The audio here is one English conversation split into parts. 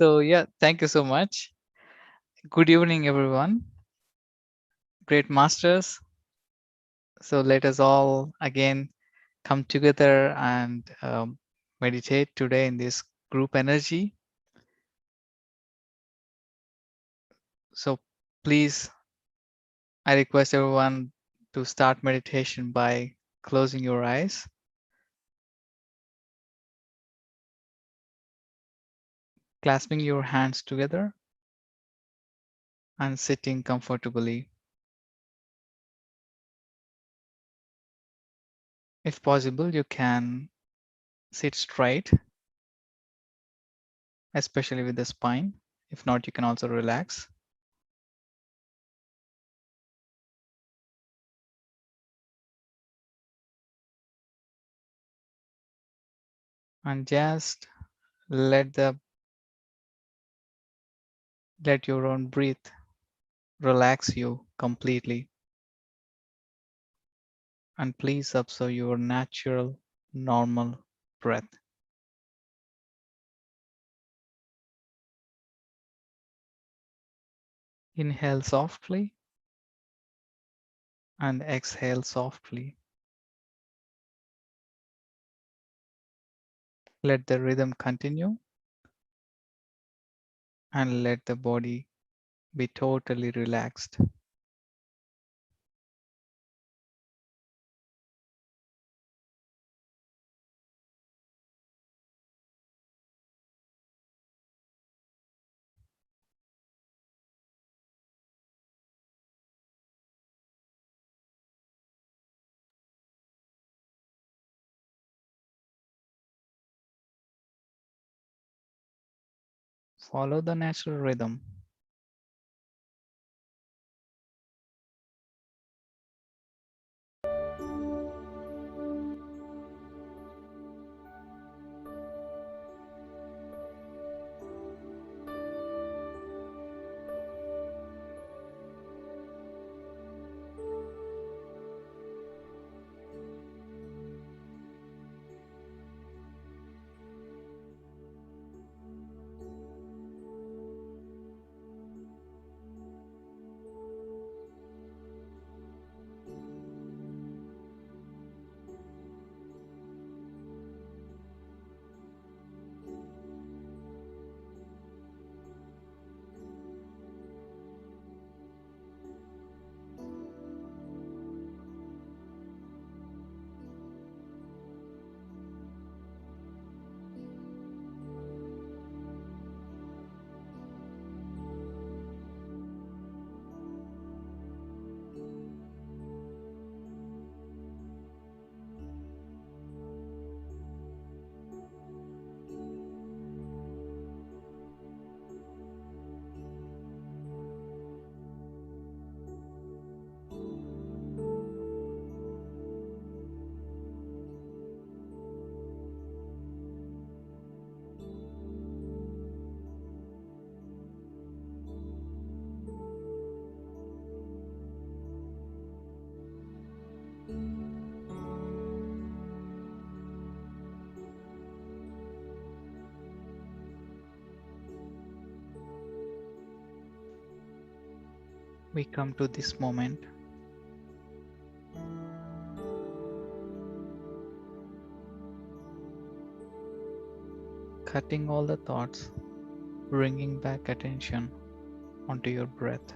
So, yeah, thank you so much. Good evening, everyone. Great masters. So, let us all again come together and meditate today in this group energy. So, please, I request everyone to start meditation by closing your eyes, clasping your hands together, and sitting comfortably. If possible, you can sit straight, especially with the spine. If not, you can also relax. And just let the let your own breath relax you completely. And please observe your natural, normal breath. Inhale softly and exhale softly. Let the rhythm continue and let the body be totally relaxed. Follow the natural rhythm. We come to this moment, cutting all the thoughts, bringing back attention onto your breath.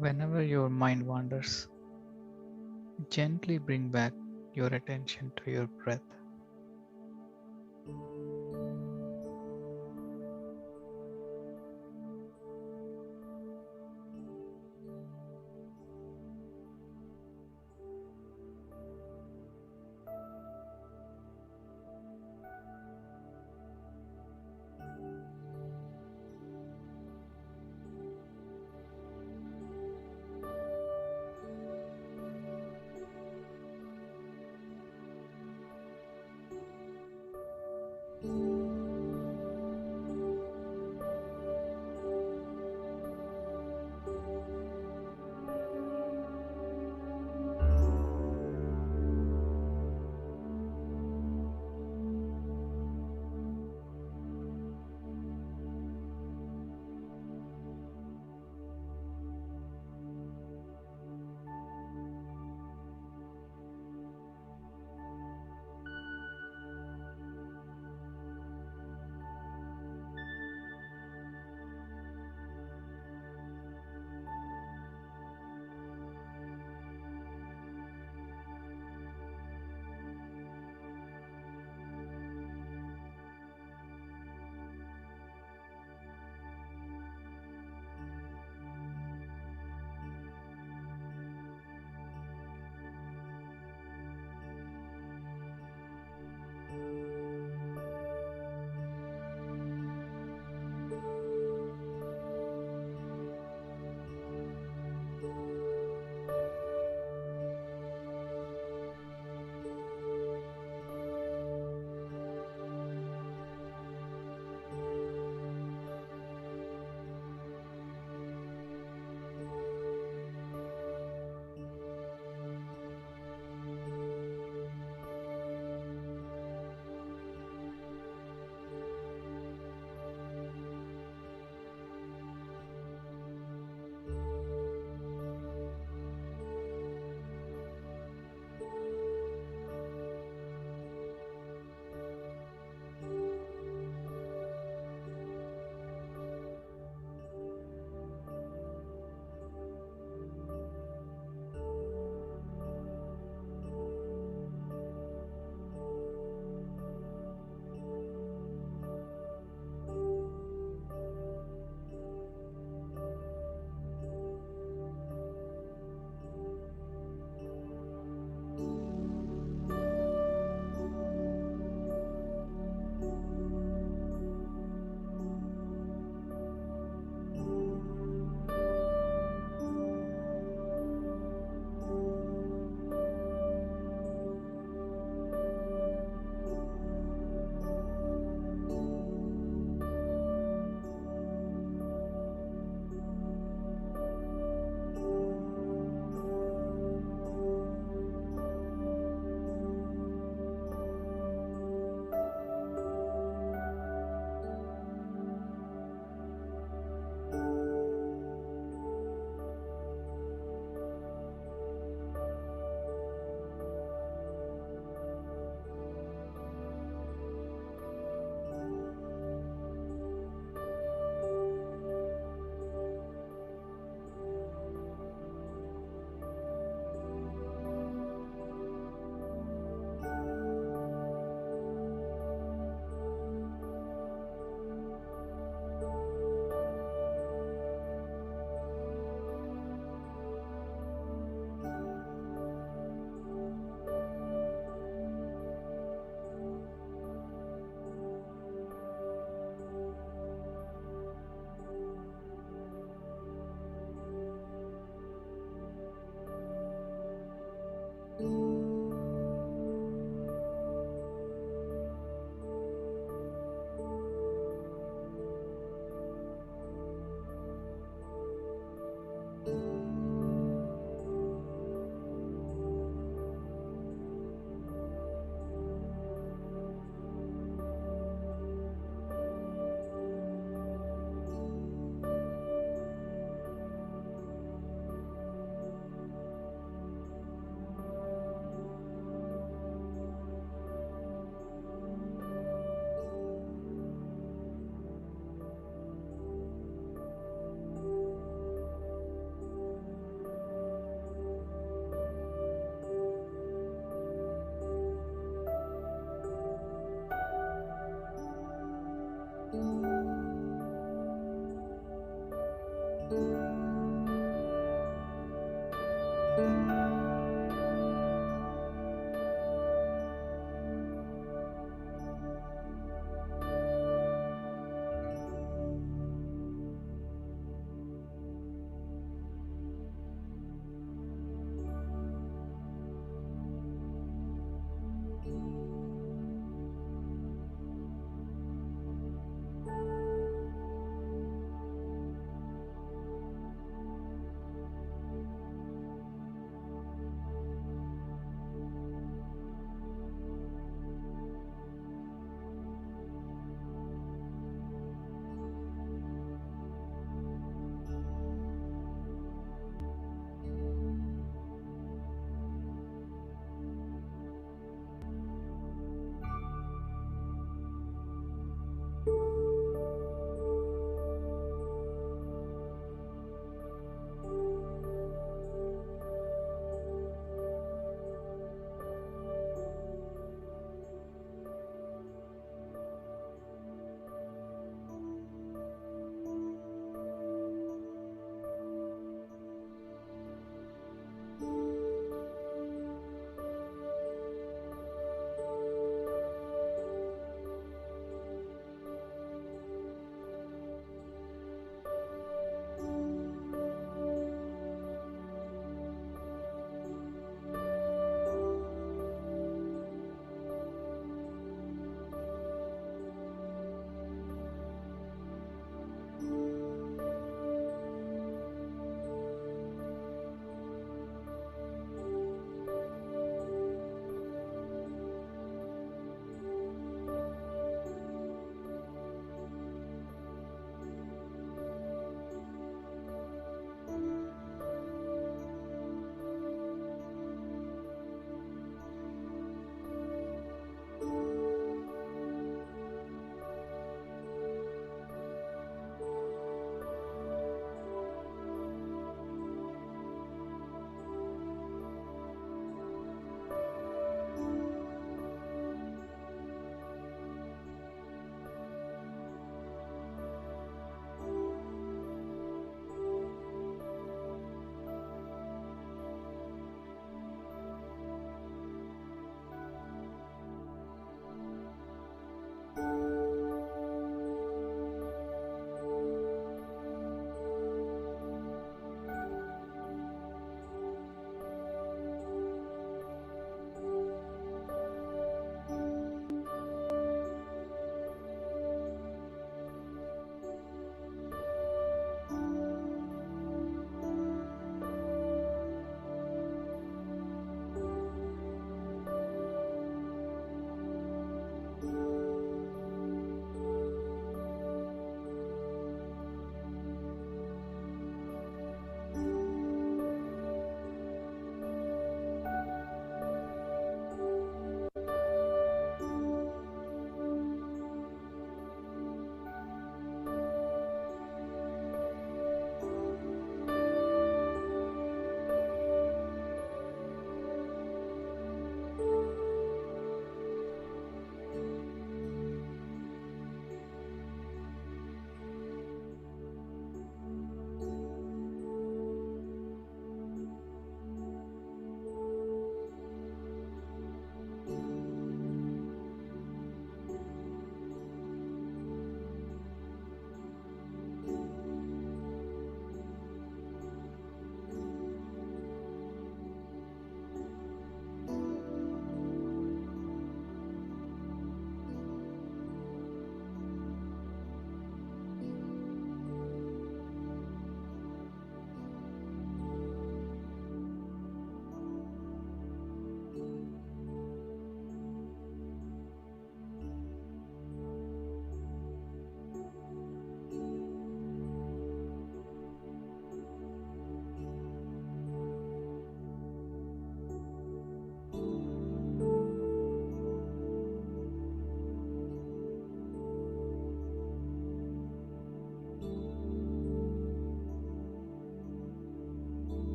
Whenever your mind wanders, gently bring back your attention to your breath.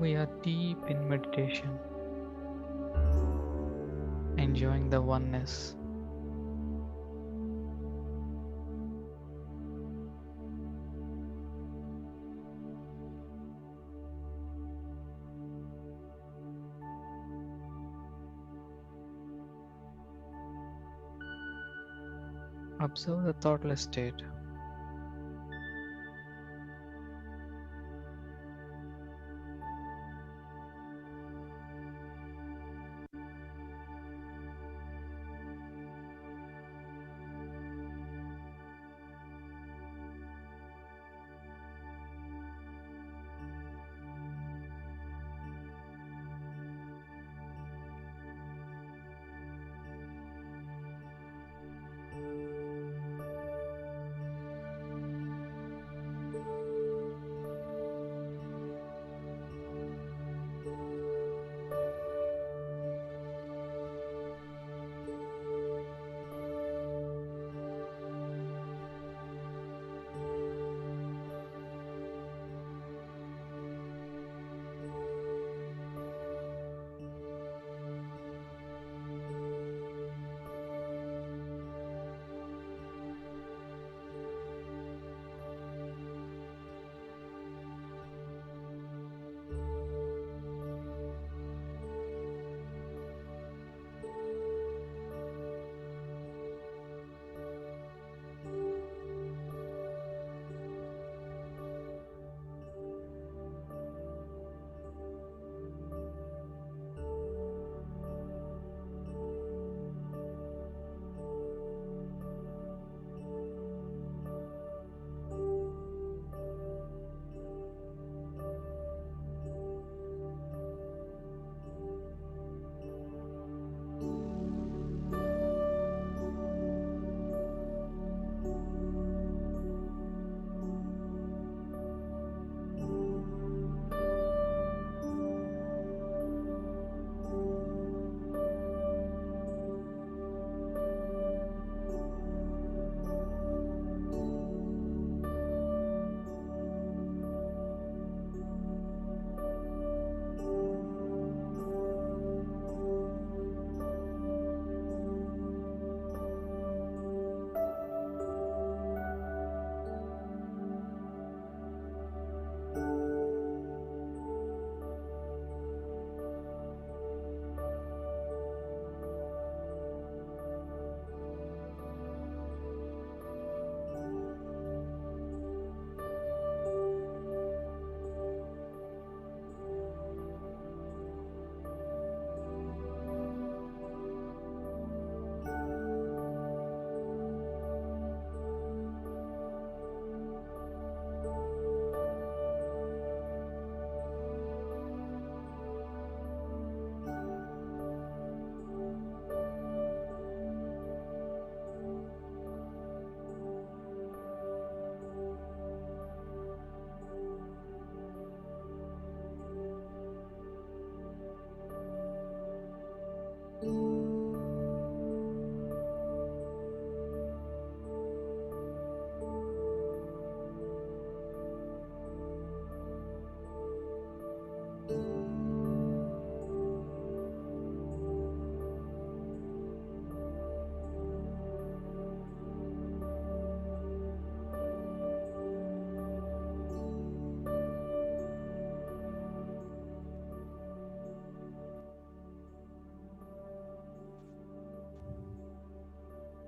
We are deep in meditation, enjoying the oneness. Observe the thoughtless state.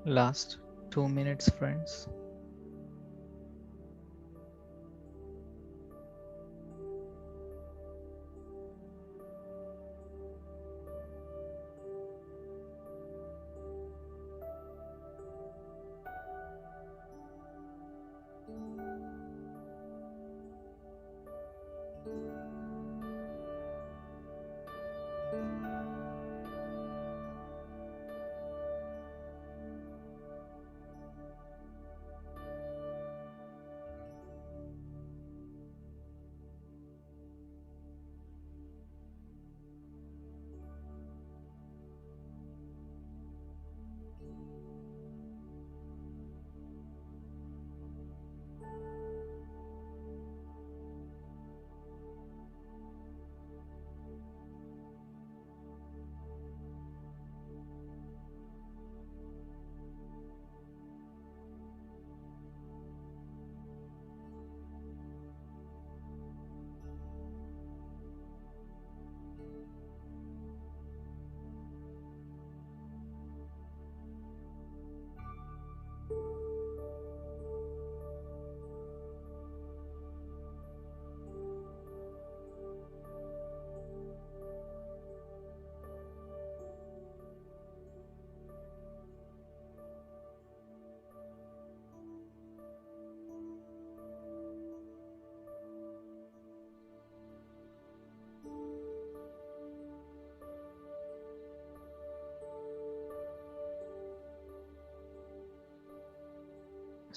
Last 2 minutes, friends.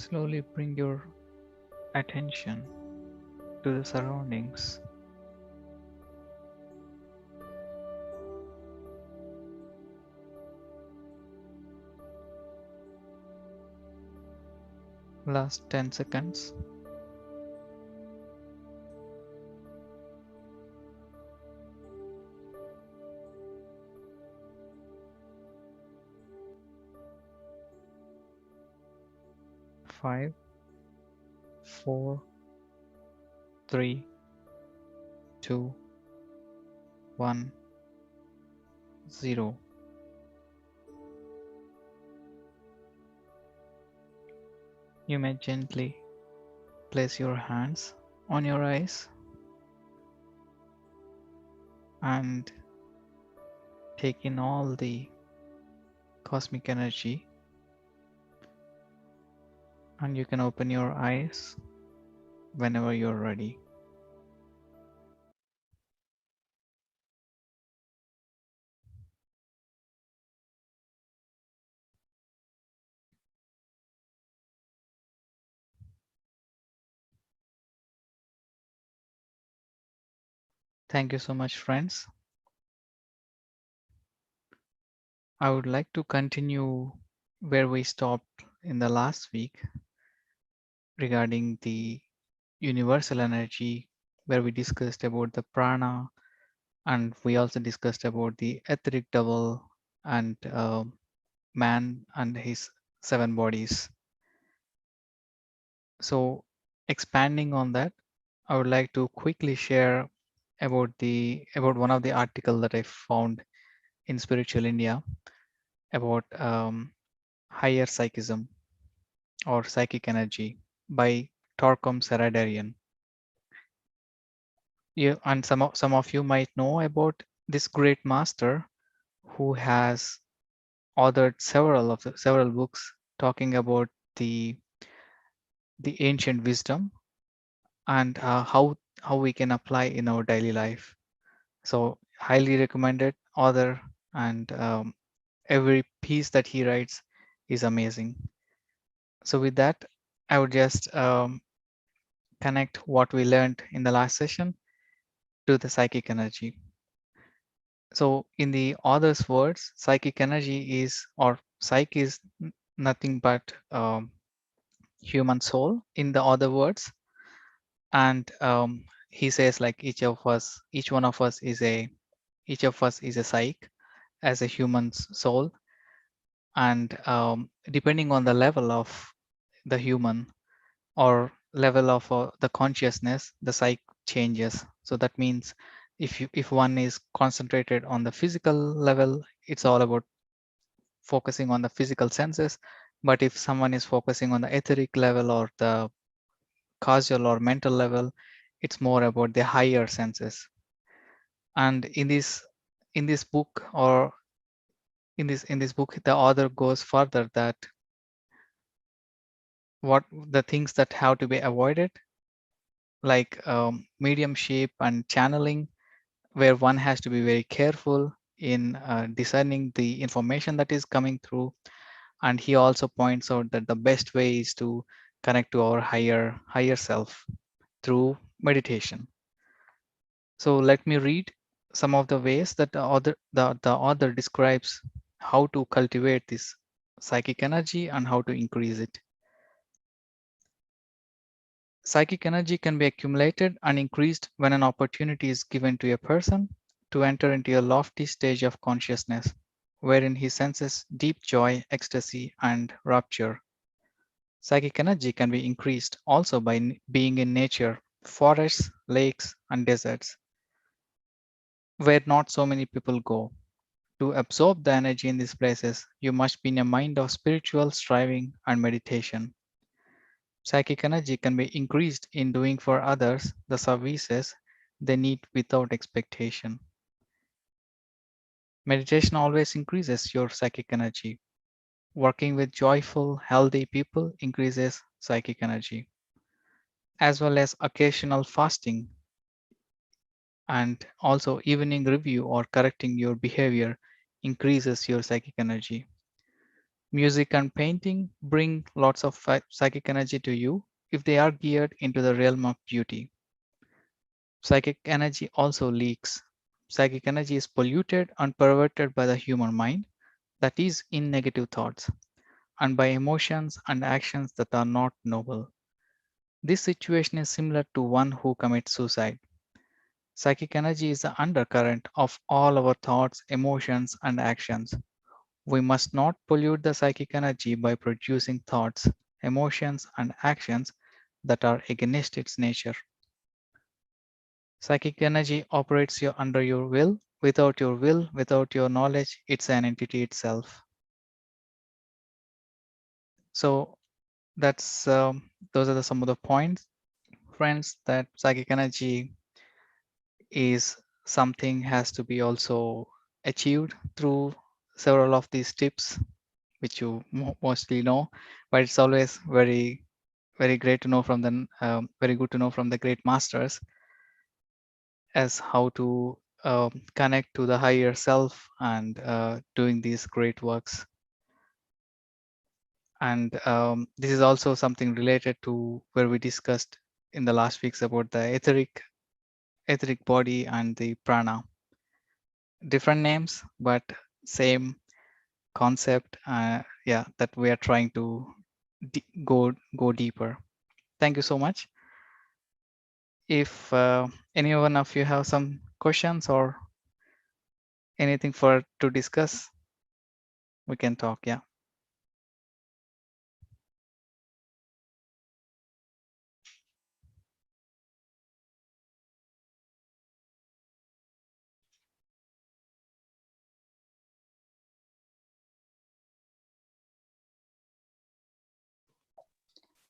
Slowly bring your attention to the surroundings. Last 10 seconds. 5, 4, 3, 2, 1, 0. You may gently place your hands on your eyes and take in all the cosmic energy, and you can open your eyes whenever you're ready. Thank you so much, friends. I would like to continue where we stopped in the last week regarding the universal energy, where we discussed about the prana, and we also discussed about the etheric double and man and his 7 bodies. So expanding on that, I would like to quickly share about one of the article that I found in Spiritual India about higher psychism or psychic energy by Torkom Saradarian. You, and some of you might know about this great master who has authored several books talking about the ancient wisdom and how we can apply in our daily life. So highly recommended author, and every piece that he writes is amazing. So with that, I would just connect what we learned in the last session to the psychic energy. So in the author's words, psychic energy is, or psyche is nothing but human soul in the other words. And he says like each one of us is a psyche as a human's soul. And depending on the level of the human or level of the consciousness, the psyche changes. So that means if one is concentrated on the physical level, it's all about focusing on the physical senses. But if someone is focusing on the etheric level or the causal or mental level, it's more about the higher senses. And in this book, or in this book, the author goes further that what the things that have to be avoided, like mediumship and channeling, where one has to be very careful in discerning the information that is coming through. And he also points out that the best way is to connect to our higher self through meditation. So let me read some of the ways that the author describes how to cultivate this psychic energy and how to increase it. Psychic energy can be accumulated and increased when an opportunity is given to a person to enter into a lofty stage of consciousness, wherein he senses deep joy, ecstasy, and rapture. Psychic energy can be increased also by being in nature, forests, lakes, and deserts, where not so many people go. To absorb the energy in these places, you must be in a mind of spiritual striving and meditation. Psychic energy can be increased in doing for others the services they need without expectation. Meditation always increases your psychic energy. Working with joyful, healthy people increases psychic energy, as well as occasional fasting and also evening review or correcting your behavior increases your psychic energy. Music and painting bring lots of psychic energy to you if they are geared into the realm of beauty. Psychic energy also leaks. Psychic energy is polluted and perverted by the human mind, that is, in negative thoughts, and by emotions and actions that are not noble. This situation is similar to one who commits suicide. Psychic energy is the undercurrent of all our thoughts, emotions, and actions. We must not pollute the psychic energy by producing thoughts, emotions, and actions that are against its nature. Psychic energy operates under your will. Without your will, without your knowledge, it's an entity itself. So that's those are some of the points, friends. That psychic energy is something has to be also achieved through several of these tips, which you mostly know. But it's always very great to know from the very good to know from the great masters as how to connect to the higher self and doing these great works. And this is also something related to where we discussed in the last weeks about the etheric body and the prana. Different names, but same concept. Yeah, that we are trying to go deeper. Thank you so much. If any one of you have some questions or anything for to discuss, we can talk. Yeah.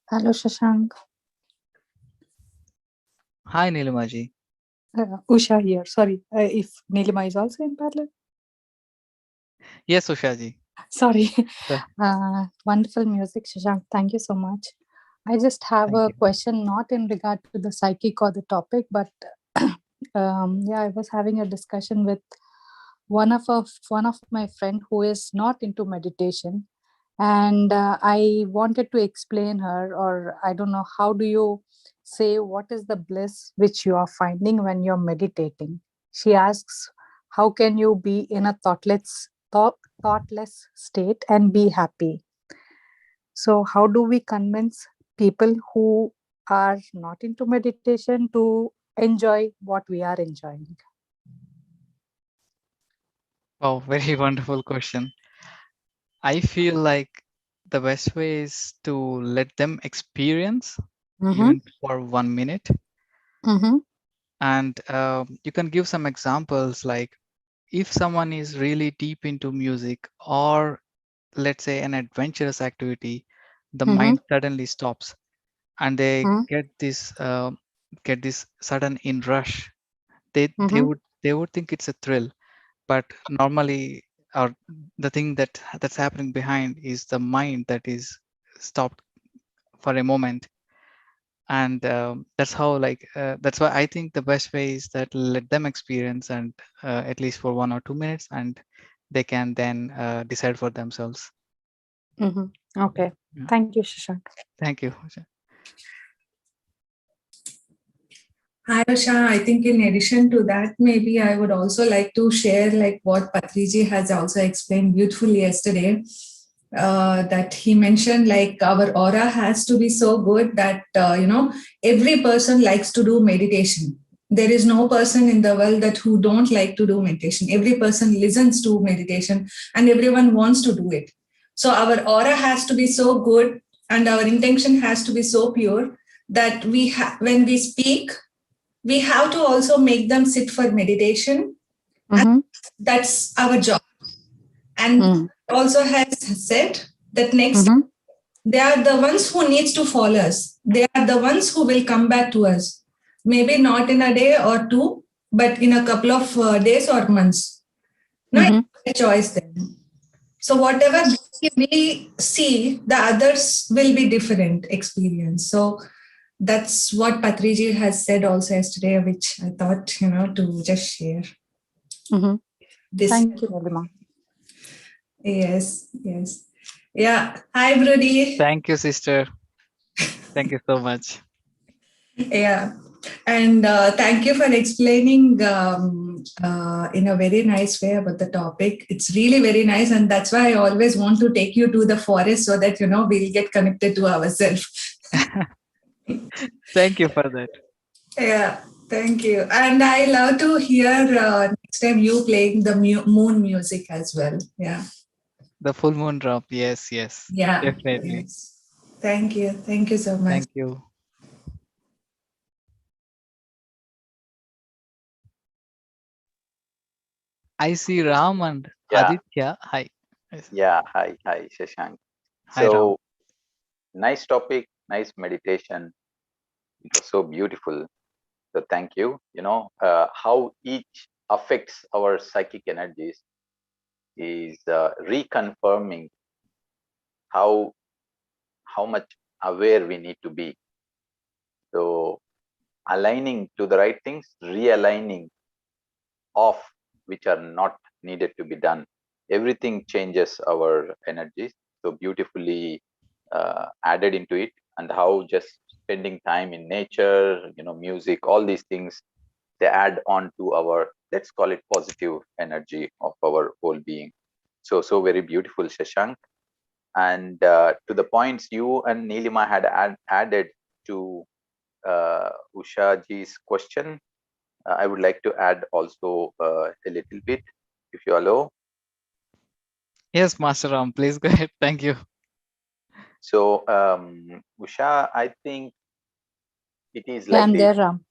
Hello, Shashank. Hi, Nilimaji. Usha here. Sorry, if Nilima is also in parallel. Yes, Ushaji. Sorry. So, Wonderful music, Shashank. Thank you so much. I just have thank a you. question, not in regard to the psychic or the topic, but yeah, I was having a discussion with one of my friend who is not into meditation, and I wanted to explain her, or I don't know, how do you say what is the bliss which you are finding when you're meditating? She asks, how can you be in a thoughtless state and be happy? So how do we convince people who are not into meditation to enjoy what we are enjoying? Oh, very wonderful question. I feel like the best way is to let them experience Mm-hmm, even for 1 minute. mm-hmm, And you can give some examples like if someone is really deep into music or let's say an adventurous activity, the mm-hmm, mind suddenly stops and they get this sudden inrush. mm-hmm, They would think it's a thrill, but normally or the thing that's happening behind is the mind that is stopped for a moment. And that's how like that's why I think the best way is that let them experience and at least for 1 or 2 minutes, and they can then decide for themselves. mm-hmm. Okay. Yeah. Thank you, Shashank. Thank you. Hi, Asha. I think in addition to that, maybe I would also like to share like what Patriji has also explained beautifully yesterday. That he mentioned like our aura has to be so good that every person likes to do meditation. There is no person in the world that who don't like to do meditation. Every person listens to meditation and everyone wants to do it. So our aura has to be so good and our intention has to be so pure that when we speak, we have to also make them sit for meditation, and Mm-hmm, that's our job. And mm-hmm, also has said that next mm-hmm, they are the ones who needs to follow us, they are the ones who will come back to us, maybe not in a day or two, but in a couple of days or months. No, mm-hmm, it's a choice then. So whatever we see, the others will be different experience. So that's what Patriji has said also yesterday, which I thought, to just share mm-hmm. this. Thank you, Nilima. Yes, yes. Yeah. Hi, Brody. Thank you, sister. Thank you so much. Yeah. And thank you for explaining in a very nice way about the topic. It's really very nice. And that's why I always want to take you to the forest so that, we'll get connected to ourselves. Thank you for that. Yeah. Thank you. And I love to hear next time you playing the moon music as well. Yeah. The full moon drop. Yes, yes. Yeah. Definitely. Yes. Thank you. Thank you so much. Thank you. I see Ram and Yeah, Aditya. Hi. Yes. yeah. Hi, Shashank. Hi, Ram. So nice topic, nice meditation. It was so beautiful. So thank you. How each affects our psychic energies is reconfirming how how much aware we need to be. So aligning to the right things, realigning off which are not needed to be done. Everything changes our energies. So beautifully added into it, and how just spending time in nature, music, all these things, they add on to our, let's call it, positive energy of our whole being. So very beautiful, Shashank. And to the points you and Nilima had added to Ushaji's question, I would like to add also a little bit, if you allow. Yes, Master Ram. Please go ahead. Thank you. So, Usha, I think it is Yeah, like I'm this. there, Ram.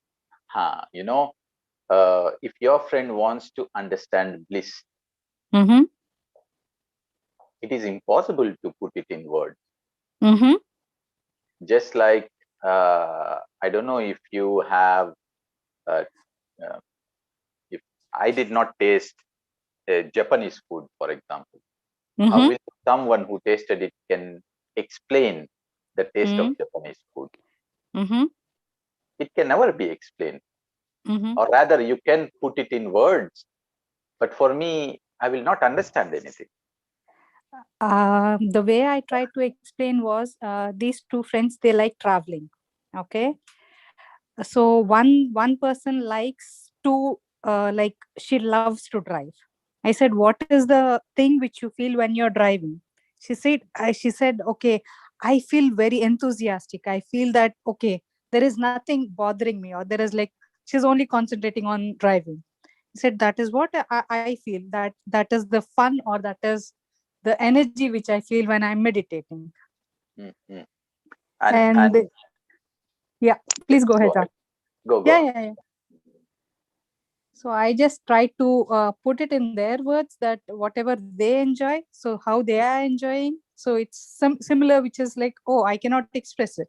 If your friend wants to understand bliss, Mm-hmm. it is impossible to put it in words. Mm-hmm. Just like, I don't know if you have, uh, uh, if I did not taste Japanese food, for example, how Mm-hmm. will someone who tasted it can explain the taste of Japanese food? Mm-hmm. It can never be explained, Mm-hmm. or rather, you can put it in words, but for me, I will not understand anything. The way I tried to explain was these two friends, they like traveling. Okay. So one person likes to like she loves to drive. I said, what is the thing which you feel when you're driving? She said, okay, I feel very enthusiastic. I feel that, okay, there is nothing bothering me, or there is like, she's only concentrating on driving. He said, that is what I feel, that is the fun, or that is the energy which I feel when I'm meditating. Mhm. And And yeah, yes, please go go ahead, Ram. ahead. Go Yeah, ahead. yeah, yeah. So I just try to put it in their words that whatever they enjoy, so how they are enjoying. So it's similar, which is like, oh, I cannot express it.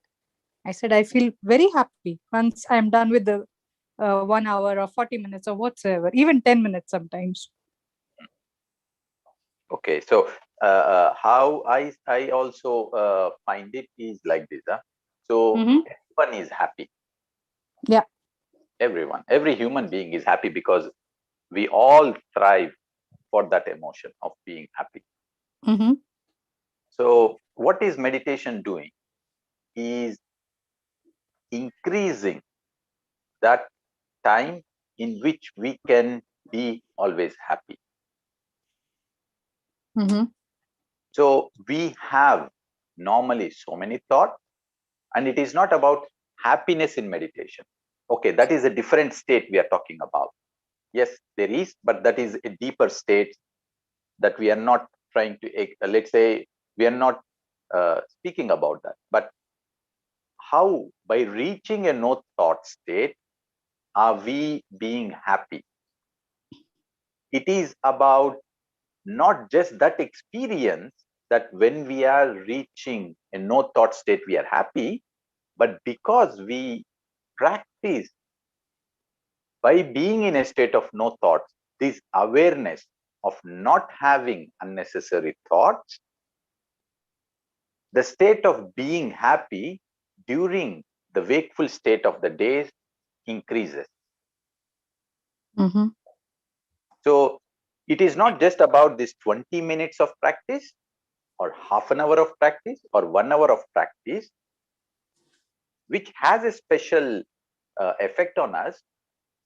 I said, I feel very happy once I'm done with the 1 hour or 40 minutes or whatsoever, even 10 minutes sometimes. Okay, so how I also find it is like this. So Mm-hmm. everyone is happy. Yeah. Every human being is happy because we all thrive for that emotion of being happy. Mm-hmm. So what is meditation doing? Is increasing that time in which we can be always happy. Mm-hmm. So we have normally so many thoughts, and it is not about happiness in meditation. Okay, that is a different state we are talking about. Yes, there is, but that is a deeper state that we are not trying to, let's say, we are not speaking about that. But how, by reaching a no thought state, are we being happy? It is about not just that experience that when we are reaching a no thought state, we are happy, but because we practice by being in a state of no thoughts, this awareness of not having unnecessary thoughts, the state of being happy during the wakeful state of the day increases. Mm-hmm. So it is not just about this 20 minutes of practice, or half an hour of practice or 1 hour of practice, which has a special effect on us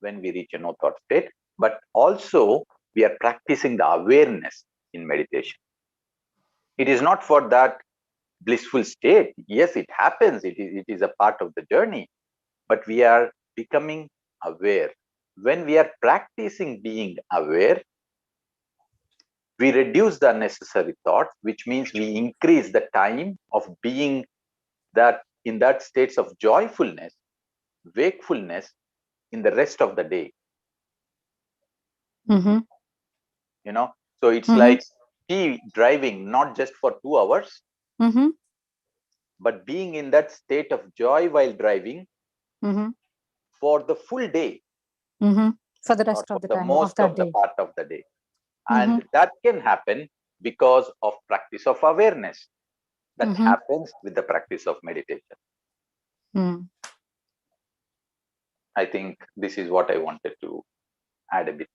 when we reach a no thought state, but also we are practicing the awareness in meditation. It is not for that blissful state. Yes, it happens, it is a part of the journey, but we are becoming aware. When we are practicing being aware, we reduce the unnecessary thoughts, which means we increase the time of being that in that states of joyfulness, wakefulness in the rest of the day. Mm-hmm. So it's like driving not just for 2 hours, Mm-hmm. but being in that state of joy while driving Mm-hmm. for the full day, Mm-hmm. For the or rest for of the the time of most that of the day. part of the day. Mm-hmm. And that can happen because of practice of awareness that Mm-hmm. happens with the practice of meditation. Mm. I think this is what I wanted to add a bit.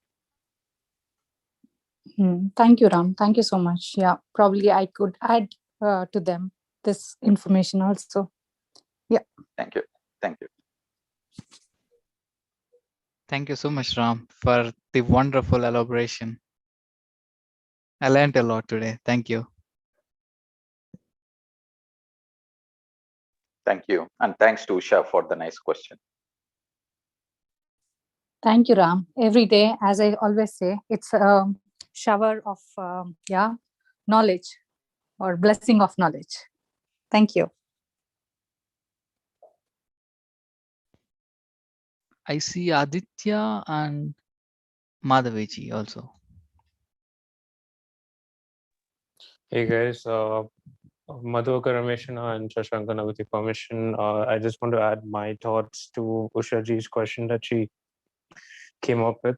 Thank you, Ram. Thank you so much. Yeah, probably I could add to them this information also. Yeah. Thank you. Thank you. Thank you so much, Ram, for the wonderful elaboration. I learned a lot today. Thank you. Thank you. And thanks to Usha for the nice question. Thank you, Ram. Every day, as I always say, it's a shower of knowledge or blessing of knowledge. Thank you. I see Aditya and Madhaveji also. Hey guys, Madhukar Rameshana and Shashankana, with your permission, I just want to add my thoughts to Ushaji's question that she came up with.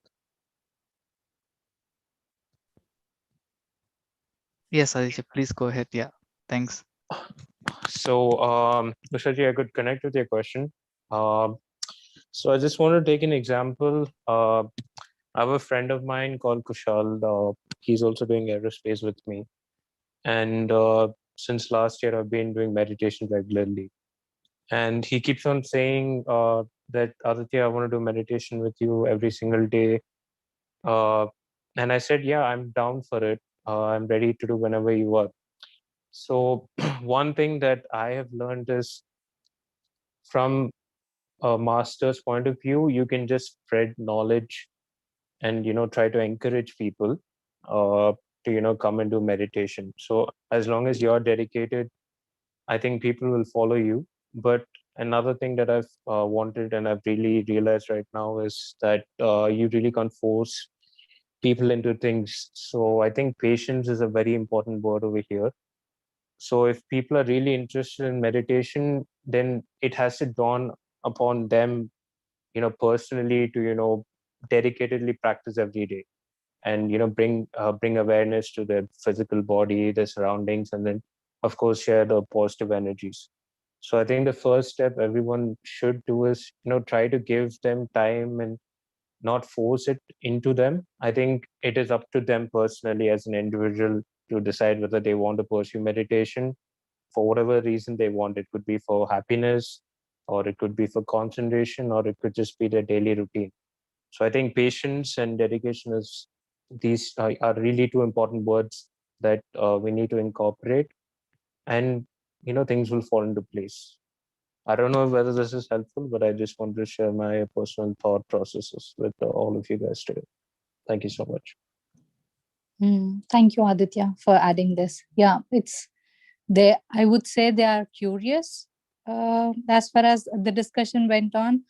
Yes, Aditya, please go ahead. Yeah, thanks. So, Ushaji, I could connect with your question. So I just want to take an example. I have a friend of mine called Kushal. He's also doing aerospace with me. And since last year, I've been doing meditation regularly. And he keeps on saying that, Aditya, I want to do meditation with you every single day. And I said, yeah, I'm down for it. I'm ready to do whenever you are. So one thing that I have learned is, from a master's point of view, you can just spread knowledge and try to encourage people to come and do meditation. So as long as you're dedicated, I think people will follow you. But another thing that I've wanted and I've really realized right now is that you really can't force people into things. So I think patience is a very important word over here. So if people are really interested in meditation, then it has to dawn upon them, personally, to dedicatedly practice every day, and bring awareness to their physical body, their surroundings, and then of course share the positive energies. So I think the first step everyone should do is try to give them time and not force it into them. I think it is up to them personally as an individual to decide whether they want to pursue meditation for whatever reason they want. It could be for happiness, or it could be for concentration, or it could just be their daily routine. So I think patience and dedication is these are really two important words that we need to incorporate, and things will fall into place. I don't know whether this is helpful, but I just want to share my personal thought processes with all of you guys today. Thank you so much. Thank you, Aditya, for adding this. Yeah, it's they. I would say they are curious as far as the discussion went on,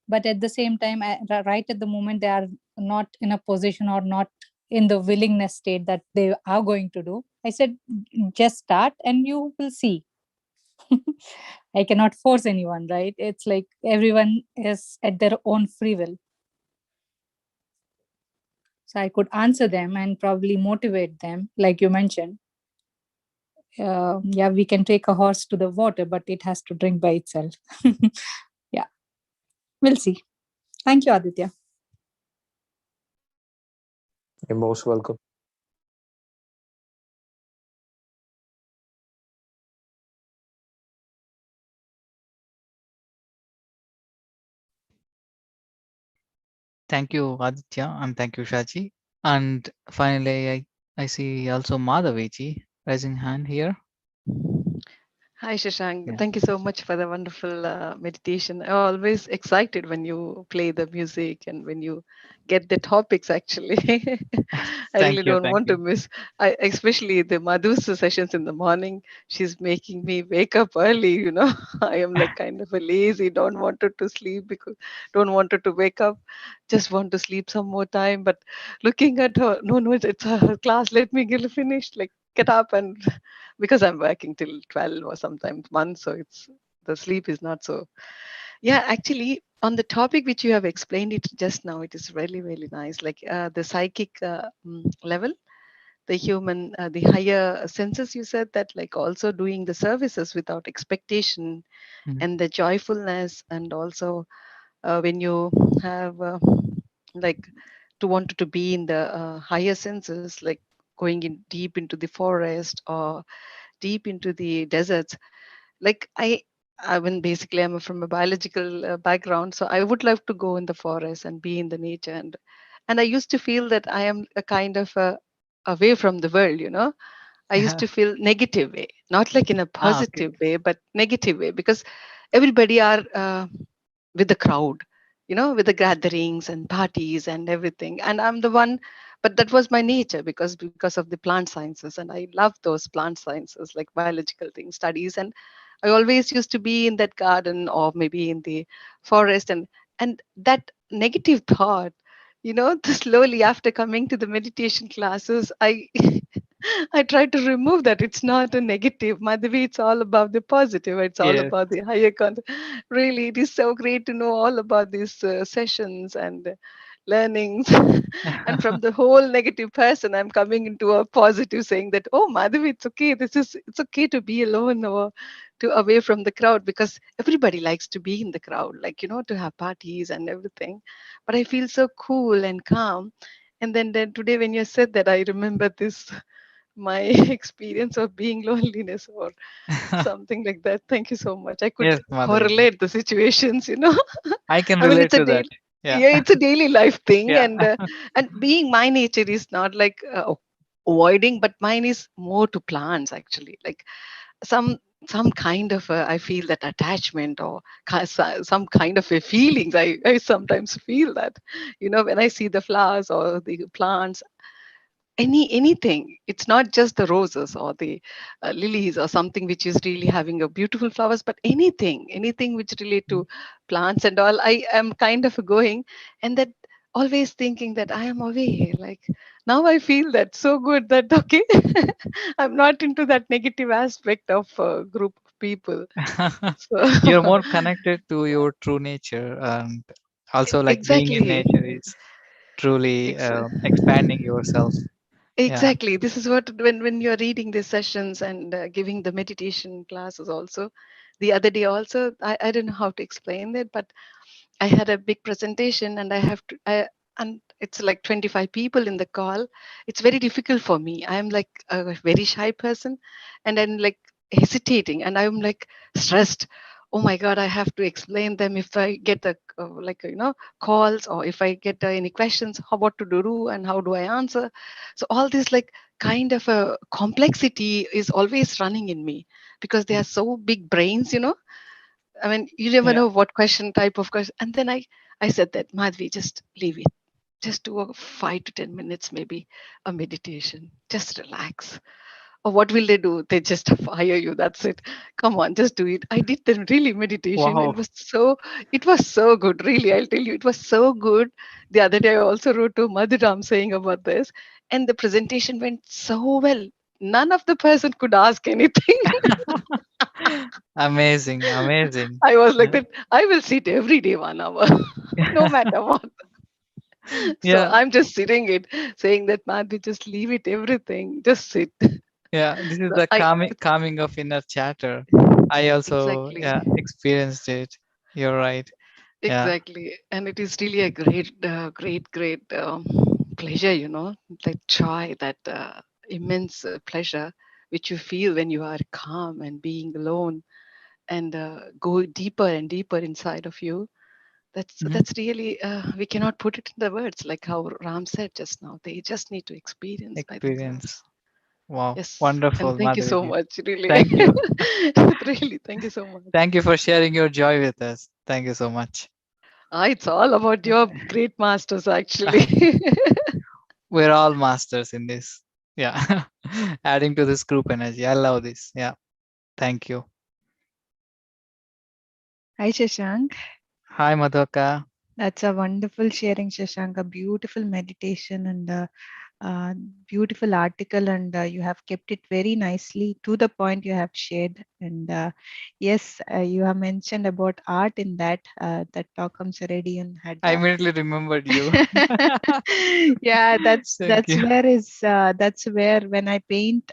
but at the same time, right at the moment, they are not in a position or not in the willingness state that they are going to do. I said, just start and you will see. I cannot force anyone, right? It's like everyone is at their own free will. So I could answer them and probably motivate them, like you mentioned. Yeah, we can take a horse to the water, but it has to drink by itself. Yeah, we'll see. Thank you, Aditya. You're most welcome. Thank you, Aditya, and thank you, Shachi. And finally, I see also Madhaviji raising hand here. Hi, Shashank. Yeah. Thank you so much for the wonderful meditation. I'm always excited when you play the music and when you get the topics, actually. I Thank really you. don't Thank want to you. miss, especially the Madhu's sessions in the morning. She's making me wake up early. I am like kind of a lazy, don't want to sleep because don't want to wake up, just want to sleep some more time. But looking at her, no, no, it's her class. Let me get finished. Like, get up and because I'm working till 12 or sometimes 1, so it's the sleep is not so. Yeah, actually, on the topic which you have explained it just now, it is really, really nice. Like the psychic level, the human, the higher senses, you said that, like also doing the services without expectation Mm, and the joyfulness, and also when you have like to want to be in the higher senses, like going in deep into the forest or deep into the deserts. Like I mean, basically I'm from a biological background, so I would love to go in the forest and be in the nature, and I used to feel that I am a kind of away from the world. I used yeah. to feel negative way, not like in a Ah, okay. positive way, but negative way, because everybody are with the crowd, with the gatherings and parties and everything. And I'm the one, but that was my nature because of the plant sciences, and I love those plant sciences like biological things studies. And I always used to be in that garden or maybe in the forest, and that negative thought, slowly after coming to the meditation classes, I I try to remove that. It's not a negative. Madhavi, it's all about the positive. It's all Yes. about the higher content. Really, it is so great to know all about these sessions and learnings. And from the whole negative person, I'm coming into a positive, saying that, oh, Madhavi, it's okay. It's okay to be alone or to away from the crowd, because everybody likes to be in the crowd, like, to have parties and everything. But I feel so cool and calm. And then today, when you said that, I remember this my experience of being loneliness or something like that. Thank you so much. I could Yes, Madhaviji. correlate the situations. I can I mean, relate it's a to that. daily, Yeah. yeah, it's a daily life thing, Yeah. and being my nature is not like avoiding, but mine is more to plants actually. Like some some kind of I feel that attachment or some kind of a feelings. I sometimes feel that, when I see the flowers or the plants, anything. It's not just the roses or the lilies or something which is really having a beautiful flowers, but anything which relate to plants and all. I am kind of going, and that always thinking that I am away. Like now I feel that so good that okay, I'm not into that negative aspect of a group of people. So You're more connected to your true nature, and also like being in exactly. nature is truly expanding yourself. Yeah. Exactly. This is what when you're reading the sessions and giving the meditation classes also. The other day also, I don't know how to explain it, but I had a big presentation and and it's like 25 people in the call. It's very difficult for me. I'm like a very shy person, and I'm like hesitating, and I'm like stressed. Oh my God, I have to explain them if I get a like calls, or if I get any questions, how what to do and how do I answer. So all this like kind of a complexity is always running in me, because they are so big brains. I mean, you never Yeah. know what question, type of question. And then I said that, Madhvi, just leave it. Just do a 5 to 10 minutes, maybe a meditation. Just relax. Or what will they do? They just fire you. That's it. Come on, just do it. I did the really meditation. Wow. It was so good. Really, I'll tell you, it was so good. The other day, I also wrote to Madhuram saying about this, and the presentation went so well. None of the person could ask anything. Amazing. Amazing. I was like Yeah. that. I will sit every day 1 hour, no matter what. So Yeah. I'm just sitting it, saying that man, we just leave it everything, just sit. Yeah. This is So the I calming of inner chatter. I also, exactly, yeah, experienced it. You're right. Yeah. exactly, and it is really a great pleasure, that joy, that immense pleasure which you feel when you are calm and being alone and go deeper and deeper inside of you. That's really we cannot put it in the words, like how Ram said just now. They just need to experience. I think so. Experience. Wow. Yes, and Wonderful, thank you so Madhuriji. much. Really, Thank you. really, thank you so much. Thank you for sharing your joy with us. Thank you so much. It's all about your great masters, actually. We're all masters in this. Yeah. Adding to this group energy. I love this. Yeah. Thank you. Hi, Shashank. Hi, Madhaka. That's a wonderful sharing, Shashank. A beautiful meditation and a beautiful article, and you have kept it very nicely to the point you have shared. And yes, you have mentioned about art in that that Talkam Saradian had. I immediately remembered you. Yeah, Thank you. that's where when I paint,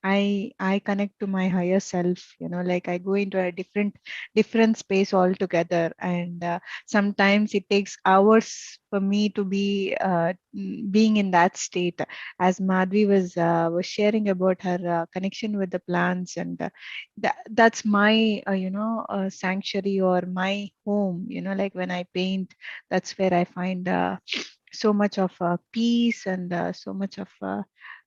I connect to my higher self. You know, like I go into a different space altogether, and sometimes it takes hours for me to be being in that state. As Madhvi was sharing about her connection with the plants, and that's my sanctuary or my home. You know, like when I paint, that's where I find so much of peace and so much of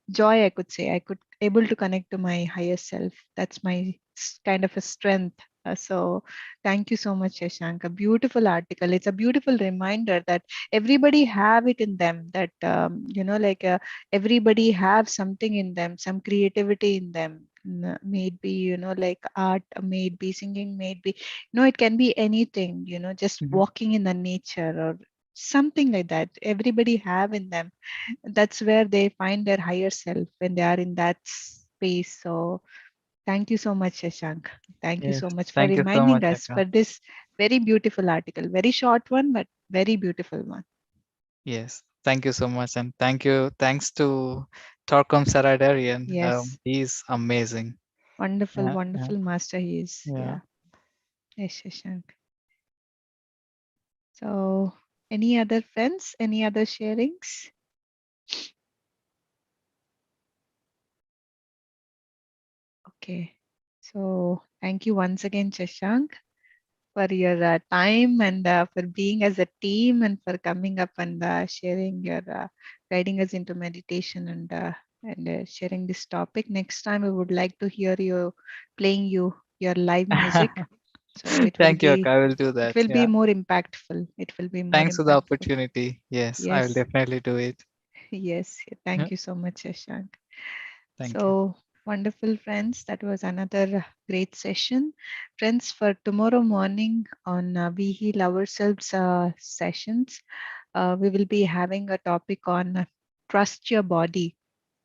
joy. I could say I could able to connect to my higher self. That's my kind of a strength. So thank you so much, Shashank. A beautiful article. It's a beautiful reminder that everybody have it in them. That everybody have something in them, some creativity in them. May it be like art, may it be singing, may it be it can be anything. Just Mhm. walking in the nature or something like that. Everybody have in them. That's where they find their higher self when they are in that space. So thank you so much, Shashank. Thank you Yes. so much for Thank you so reminding much, us Akka. for this very beautiful article. Very short one, but very beautiful one. Yes. Thank you so much. And thank you. Thanks to Torkom Saradarian. Yes. He's amazing. Wonderful, Yeah. Yeah. wonderful master he is. Yeah. Yeah. Yes, Shashank. So any other friends? Any other sharings? Okay. So thank you once again, Shashank, for your time and for being as a team and for coming up and sharing your guiding us into meditation and sharing this topic. Next time, we would like to hear you playing your live music. So Thank you, Akka. I will do it that. will be Yeah. more impactful. It will be more Thanks for the impactful. opportunity. Yes, I will Yes, definitely do it. yes. Yeah. Thank you so much, Shashank. Thank you. So wonderful, friends. That was another great session. Friends, for tomorrow morning on We Heal Ourselves sessions, we will be having a topic on trust your body,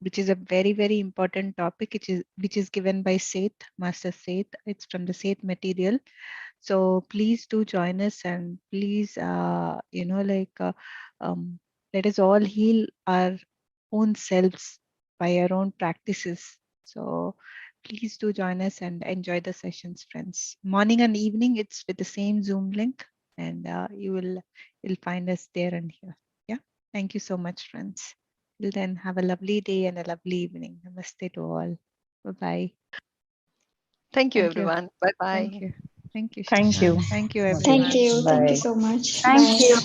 which is a very, very important topic, which is given by Seth, Master Seth. It's from the Seth material. So please do join us, and please, let us all heal our own selves by our own practices. So please do join us and enjoy the sessions, friends. Morning and evening, it's with the same Zoom link, and you'll find us there and here. Yeah. Thank you so much, friends. Till then, have a lovely day and a lovely evening. Namaste to all. Bye bye. Thank you, Thank you. everyone. Bye Thank bye. you. Thank you, Thank Shashank. you. Thank you, Okay. Thank everyone. you. Thank you Bye. so much. Thank Bye. you.